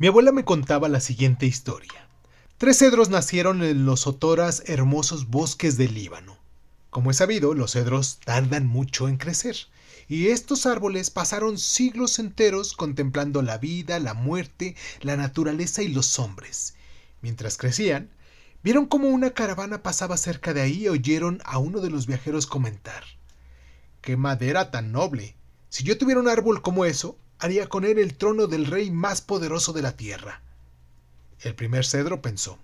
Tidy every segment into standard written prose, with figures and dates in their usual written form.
Mi abuela me contaba la siguiente historia. 3 cedros nacieron en los otoras hermosos bosques del Líbano. Como es sabido, los cedros tardan mucho en crecer, y estos árboles pasaron siglos enteros contemplando la vida, la muerte, la naturaleza y los hombres. Mientras crecían, vieron cómo una caravana pasaba cerca de ahí y oyeron a uno de los viajeros comentar: ¡qué madera tan noble! Si yo tuviera un árbol como eso, haría con él el trono del rey más poderoso de la tierra. El primer cedro pensó: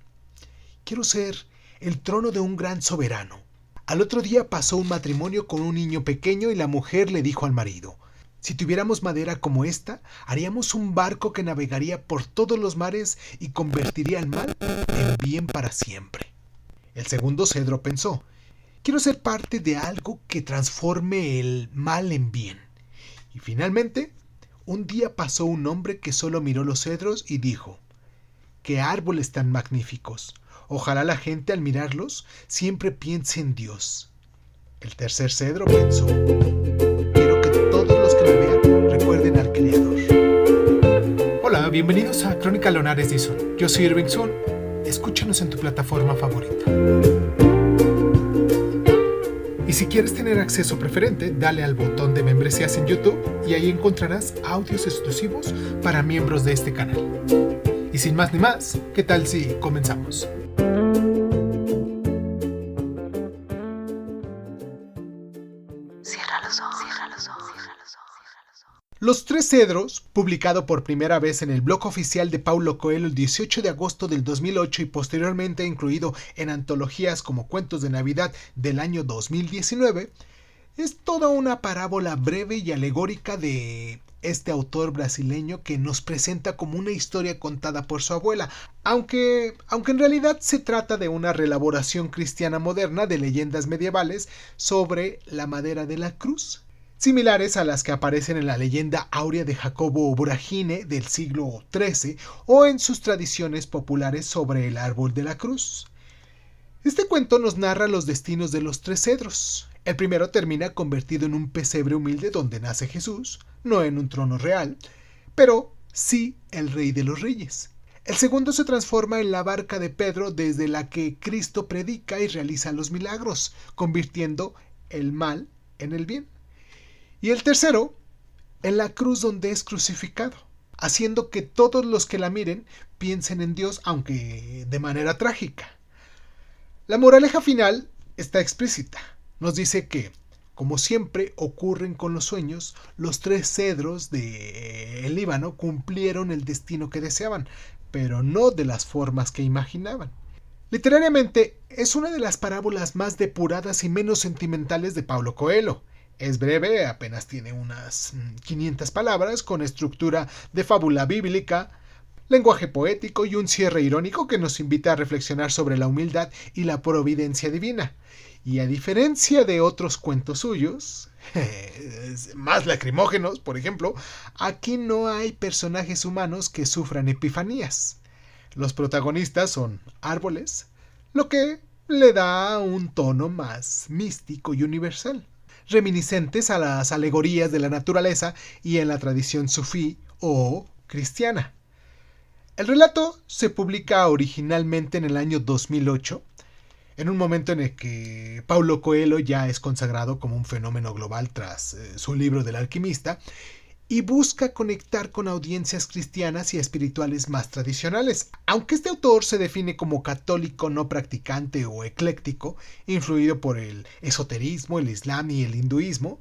quiero ser el trono de un gran soberano. Al otro día pasó un matrimonio con un niño pequeño y la mujer le dijo al marido: si tuviéramos madera como esta, haríamos un barco que navegaría por todos los mares y convertiría el mal en bien para siempre. El segundo cedro pensó: quiero ser parte de algo que transforme el mal en bien. Y finalmente, un día pasó un hombre que solo miró los cedros y dijo: ¡qué árboles tan magníficos! Ojalá la gente al mirarlos siempre piense en Dios. El tercer cedro pensó: quiero que todos los que me vean recuerden al Creador. Hola, bienvenidos a Crónica Leonares Dizon. Yo soy Irving Sun. Escúchanos en tu plataforma favorita. Y si quieres tener acceso preferente, dale al botón de membresías en YouTube y ahí encontrarás audios exclusivos para miembros de este canal. Y sin más ni más, ¿qué tal si comenzamos? Cierra los ojos, cierra los ojos, cierra los ojos. Los 3 cedros, publicado por primera vez en el blog oficial de Paulo Coelho el 18 de agosto del 2008 y posteriormente incluido en antologías como Cuentos de Navidad del año 2019, es toda una parábola breve y alegórica de este autor brasileño que nos presenta como una historia contada por su abuela, aunque en realidad se trata de una reelaboración cristiana moderna de leyendas medievales sobre la madera de la cruz, similares a las que aparecen en la leyenda áurea de Jacobo Voragine del siglo XIII o en sus tradiciones populares sobre el árbol de la cruz. Este cuento nos narra los destinos de los 3 cedros. El primero termina convertido en un pesebre humilde donde nace Jesús, no en un trono real, pero sí el Rey de los Reyes. El segundo se transforma en la barca de Pedro desde la que Cristo predica y realiza los milagros, convirtiendo el mal en el bien. Y el tercero, en la cruz donde es crucificado, haciendo que todos los que la miren piensen en Dios, aunque de manera trágica. La moraleja final está explícita. Nos dice que, como siempre ocurren con los sueños, los 3 cedros del Líbano cumplieron el destino que deseaban, pero no de las formas que imaginaban. Literariamente, es una de las parábolas más depuradas y menos sentimentales de Paulo Coelho. Es breve, apenas tiene unas 500 palabras, con estructura de fábula bíblica, lenguaje poético y un cierre irónico que nos invita a reflexionar sobre la humildad y la providencia divina. Y a diferencia de otros cuentos suyos, más lacrimógenos, por ejemplo, aquí no hay personajes humanos que sufran epifanías. Los protagonistas son árboles, lo que le da un tono más místico y universal, reminiscentes a las alegorías de la naturaleza y en la tradición sufí o cristiana. El relato se publica originalmente en el año 2008, en un momento en el que Paulo Coelho ya es consagrado como un fenómeno global tras su libro del alquimista, y busca conectar con audiencias cristianas y espirituales más tradicionales. Aunque este autor se define como católico no practicante o ecléctico, influido por el esoterismo, el islam y el hinduismo,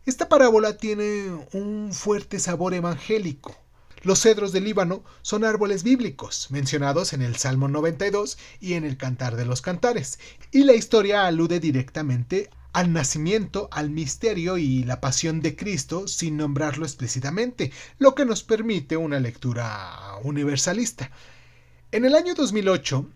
esta parábola tiene un fuerte sabor evangélico. Los cedros del Líbano son árboles bíblicos, mencionados en el Salmo 92 y en el Cantar de los Cantares, y la historia alude directamente al nacimiento, al misterio y la pasión de Cristo sin nombrarlo explícitamente, lo que nos permite una lectura universalista. En el año 2008,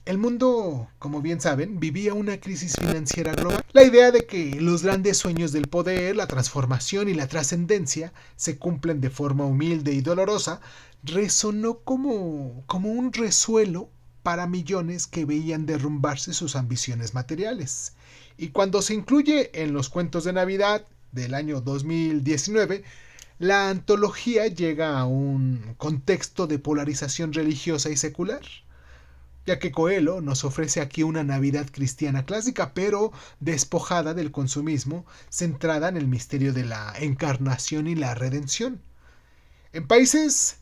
el mundo, como bien saben, vivía una crisis financiera global. La idea de que los grandes sueños del poder, la transformación y la trascendencia se cumplen de forma humilde y dolorosa resonó como un resuelo para millones que veían derrumbarse sus ambiciones materiales. Y cuando se incluye en los cuentos de Navidad del año 2019, la antología llega a un contexto de polarización religiosa y secular, ya que Coelho nos ofrece aquí una Navidad cristiana clásica, pero despojada del consumismo, centrada en el misterio de la encarnación y la redención. En países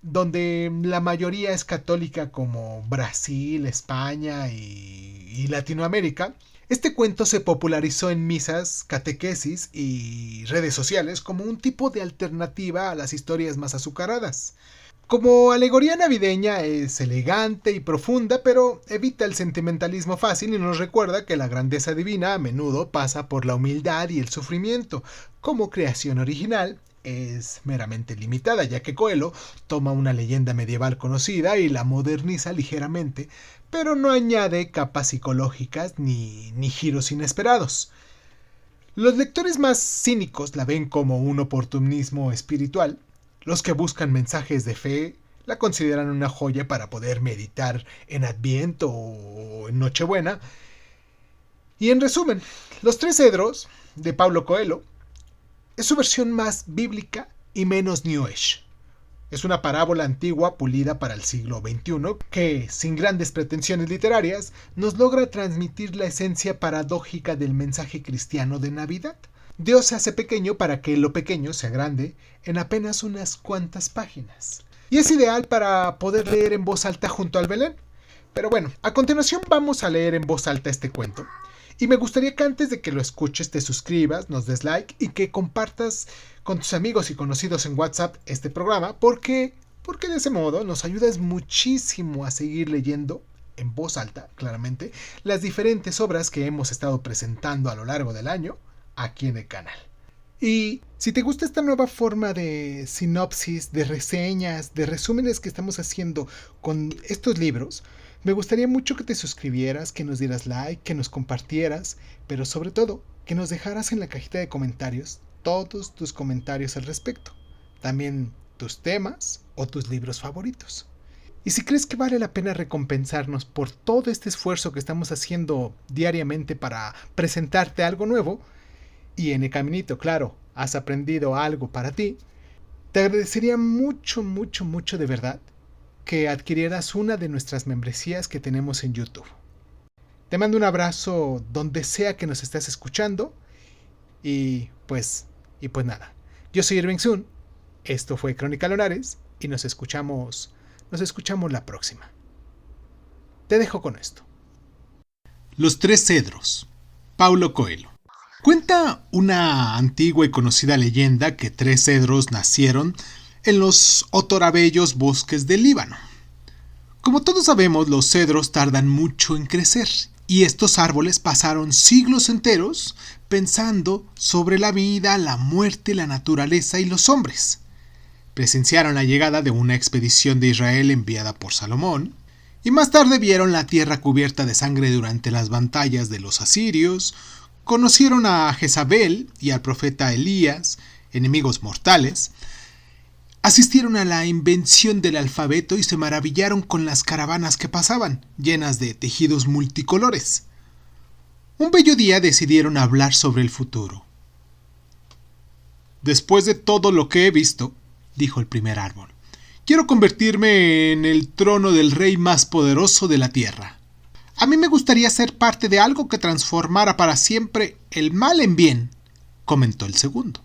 donde la mayoría es católica como Brasil, España y Latinoamérica, este cuento se popularizó en misas, catequesis y redes sociales como un tipo de alternativa a las historias más azucaradas. Como alegoría navideña es elegante y profunda, pero evita el sentimentalismo fácil y nos recuerda que la grandeza divina a menudo pasa por la humildad y el sufrimiento. Como creación original, es meramente limitada, ya que Coelho toma una leyenda medieval conocida y la moderniza ligeramente, pero no añade capas psicológicas ni giros inesperados. Los lectores más cínicos la ven como un oportunismo espiritual. Los que buscan mensajes de fe la consideran una joya para poder meditar en Adviento o en Nochebuena. Y en resumen, Los Tres Cedros, de Paulo Coelho, es su versión más bíblica y menos New Age. Es una parábola antigua pulida para el siglo XXI que, sin grandes pretensiones literarias, nos logra transmitir la esencia paradójica del mensaje cristiano de Navidad. Dios se hace pequeño para que lo pequeño sea grande en apenas unas cuantas páginas. Y es ideal para poder leer en voz alta junto al Belén. Pero bueno, a continuación vamos a leer en voz alta este cuento. Y me gustaría que antes de que lo escuches te suscribas, nos des like y que compartas con tus amigos y conocidos en WhatsApp este programa porque de ese modo nos ayudas muchísimo a seguir leyendo en voz alta, claramente, las diferentes obras que hemos estado presentando a lo largo del año aquí en el canal. Y si te gusta esta nueva forma de sinopsis, de reseñas, de resúmenes que estamos haciendo con estos libros, me gustaría mucho que te suscribieras, que nos dieras like, que nos compartieras, pero sobre todo, que nos dejaras en la cajita de comentarios todos tus comentarios al respecto. También tus temas o tus libros favoritos. Y si crees que vale la pena recompensarnos por todo este esfuerzo que estamos haciendo diariamente para presentarte algo nuevo, y en el caminito, claro, has aprendido algo para ti, te agradecería mucho, mucho, mucho de verdad que adquirieras una de nuestras membresías que tenemos en YouTube. Te mando un abrazo donde sea que nos estés escuchando y pues nada. Yo soy Irving Sun, esto fue Crónica Lunares y nos escuchamos la próxima. Te dejo con esto. Los Tres Cedros, Paulo Coelho. Cuenta una antigua y conocida leyenda que tres cedros nacieron en los otorabellos bosques del Líbano. Como todos sabemos, los cedros tardan mucho en crecer, y estos árboles pasaron siglos enteros pensando sobre la vida, la muerte, la naturaleza y los hombres. Presenciaron la llegada de una expedición de Israel enviada por Salomón, y más tarde vieron la tierra cubierta de sangre durante las batallas de los asirios. Conocieron a Jezabel y al profeta Elías, enemigos mortales. Asistieron a la invención del alfabeto y se maravillaron con las caravanas que pasaban, llenas de tejidos multicolores. Un bello día decidieron hablar sobre el futuro. Después de todo lo que he visto, dijo el primer árbol, quiero convertirme en el trono del rey más poderoso de la tierra. A mí me gustaría ser parte de algo que transformara para siempre el mal en bien, comentó el segundo.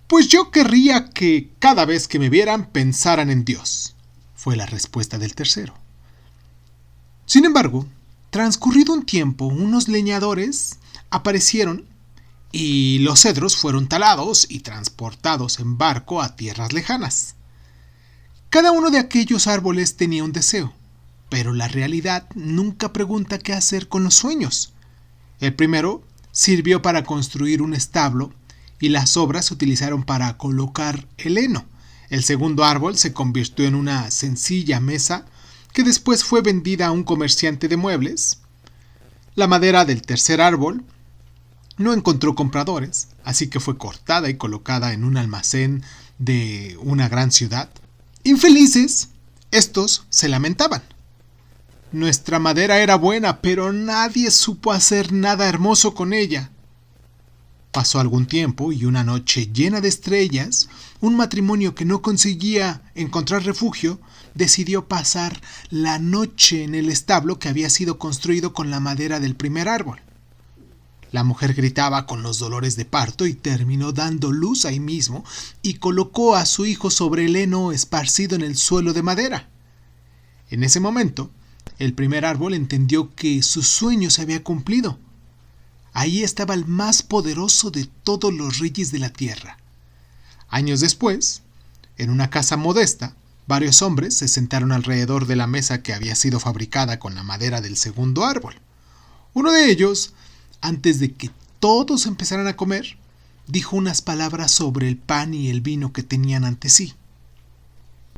Pues yo querría que cada vez que me vieran pensaran en Dios, fue la respuesta del tercero. Sin embargo, transcurrido un tiempo, unos leñadores aparecieron y los cedros fueron talados y transportados en barco a tierras lejanas. Cada uno de aquellos árboles tenía un deseo. Pero la realidad nunca pregunta qué hacer con los sueños. El primero sirvió para construir un establo y las sobras se utilizaron para colocar el heno. El segundo árbol se convirtió en una sencilla mesa que después fue vendida a un comerciante de muebles. La madera del tercer árbol no encontró compradores, así que fue cortada y colocada en un almacén de una gran ciudad. Infelices, estos se lamentaban. Nuestra madera era buena, pero nadie supo hacer nada hermoso con ella. Pasó algún tiempo y una noche llena de estrellas, un matrimonio que no conseguía encontrar refugio decidió pasar la noche en el establo que había sido construido con la madera del primer árbol. La mujer gritaba con los dolores de parto y terminó dando luz ahí mismo y colocó a su hijo sobre el heno esparcido en el suelo de madera. En ese momento, el primer árbol entendió que su sueño se había cumplido. Ahí estaba el más poderoso de todos los reyes de la tierra. Años después, en una casa modesta, varios hombres se sentaron alrededor de la mesa que había sido fabricada con la madera del segundo árbol. Uno de ellos, antes de que todos empezaran a comer, dijo unas palabras sobre el pan y el vino que tenían ante sí.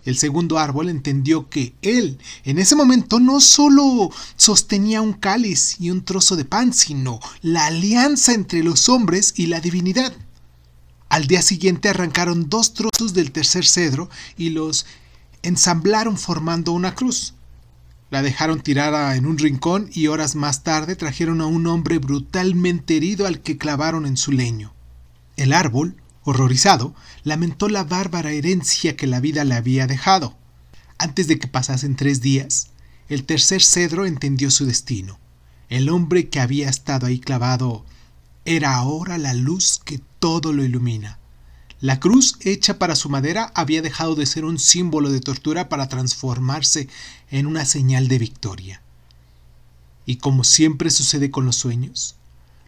El segundo árbol entendió que él, en ese momento, no solo sostenía un cáliz y un trozo de pan, sino la alianza entre los hombres y la divinidad. Al día siguiente arrancaron 2 trozos del tercer cedro y los ensamblaron formando una cruz. La dejaron tirada en un rincón y horas más tarde trajeron a un hombre brutalmente herido al que clavaron en su leño. El árbol, horrorizado, lamentó la bárbara herencia que la vida le había dejado. Antes de que pasasen 3 días, el tercer cedro entendió su destino. El hombre que había estado ahí clavado era ahora la luz que todo lo ilumina. La cruz hecha para su madera había dejado de ser un símbolo de tortura para transformarse en una señal de victoria. Y como siempre sucede con los sueños,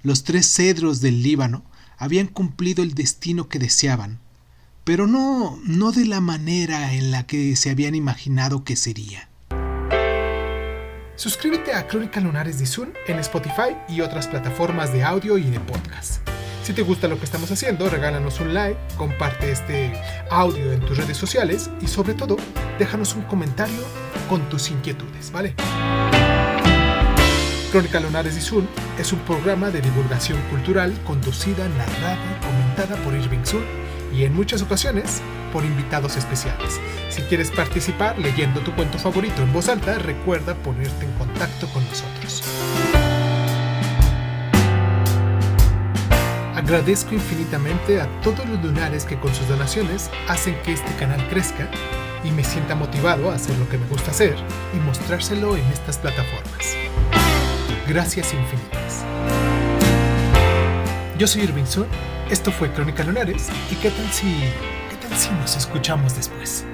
los 3 cedros del Líbano habían cumplido el destino que deseaban, pero no de la manera en la que se habían imaginado que sería. Suscríbete a Crónica Lunares de Izun en Spotify y otras plataformas de audio y de podcast. Si te gusta lo que estamos haciendo, regálanos un like, comparte este audio en tus redes sociales y sobre todo, déjanos un comentario con tus inquietudes, ¿vale? Crónica Lunares de Izun es un programa de divulgación cultural conducida, narrada y comentada por Irving Sun y en muchas ocasiones por invitados especiales. Si quieres participar leyendo tu cuento favorito en voz alta, recuerda ponerte en contacto con nosotros. Agradezco infinitamente a todos los lunares que con sus donaciones hacen que este canal crezca y me sienta motivado a hacer lo que me gusta hacer y mostrárselo en estas plataformas. Gracias infinitas. Yo soy Irving Sun, esto fue Crónica Lunares y ¿qué tal si nos escuchamos después?